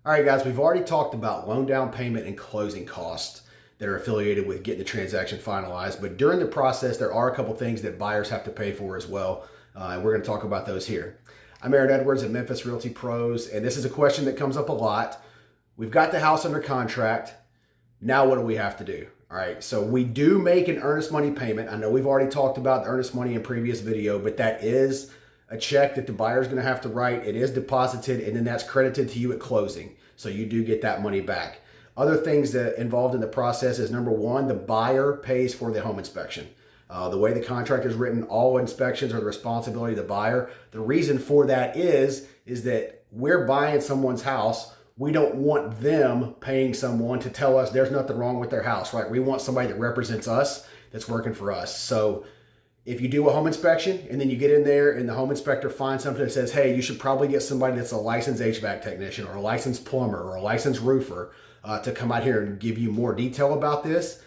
All right, guys, we've already talked about loan down payment and closing costs that are affiliated with getting the transaction finalized. But during the process, there are a couple things that buyers have to pay for as well. And we're going to talk about those here. I'm Aaron Edwards at Memphis Realty Pros, and this is a question that comes up a lot. We've got the house under contract. Now what do we have to do? All right, so we do make an earnest money payment. I know we've already talked about the earnest money in previous video, but that is a check that the buyer is going to have to write. It is deposited, and then that's credited to you at closing. So you do get that money back. Other things that involved in the process is, number one, the buyer pays for the home inspection. The way the contract is written, all inspections are the responsibility of the buyer. The reason for that is that we're buying someone's house. We don't want them paying someone to tell us there's nothing wrong with their house, right? We want somebody that represents us, that's working for us. So if you do a home inspection and then you get in there and the home inspector finds something that says, hey, you should probably get somebody that's a licensed HVAC technician or a licensed plumber or a licensed roofer to come out here and give you more detail about this.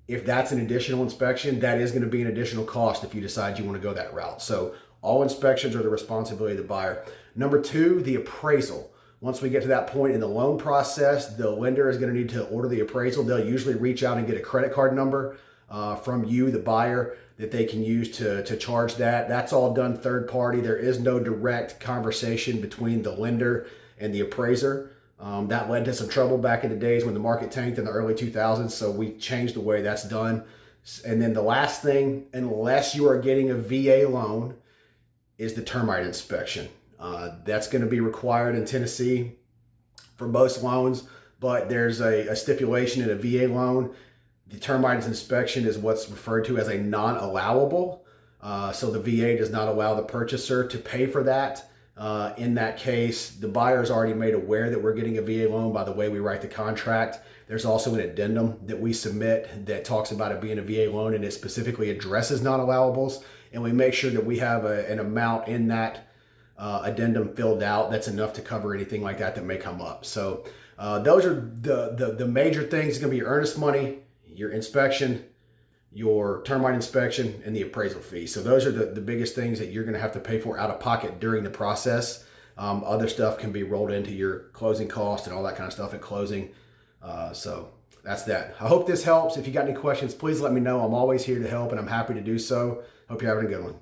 If that's an additional inspection, that is going to be an additional cost if you decide you want to go that route. So all inspections are the responsibility of the buyer. Number two, the appraisal. Once we get to that point in the loan process, the lender is going to need to order the appraisal. They'll usually reach out and get a credit card number from you, the buyer, that they can use to charge that. That's all done third party. There is no direct conversation between the lender and the appraiser. That led to some trouble back in the days when the market tanked in the early 2000s. So we changed the way that's done. And then the last thing, unless you are getting a VA loan, is the termite inspection. That's going to be required in Tennessee for most loans, but there's a stipulation in a VA loan. The termite inspection is what's referred to as a non-allowable. So the VA does not allow the purchaser to pay for that. In that case, the buyer is already made aware that we're getting a VA loan by the way we write the contract. There's also an addendum that we submit that talks about it being a VA loan, and it specifically addresses non-allowables. And we make sure that we have an amount in that addendum filled out that's enough to cover anything like that may come up. So those are the major things. It's going to be your earnest money, your inspection, your termite inspection, and the appraisal fee. So those are the biggest things that you're going to have to pay for out of pocket during the process. Other stuff can be rolled into your closing cost and all that kind of stuff at closing. So that's that. I hope this helps. If you got any questions, please let me know. I'm always here to help, and I'm happy to do so. Hope you're having a good one.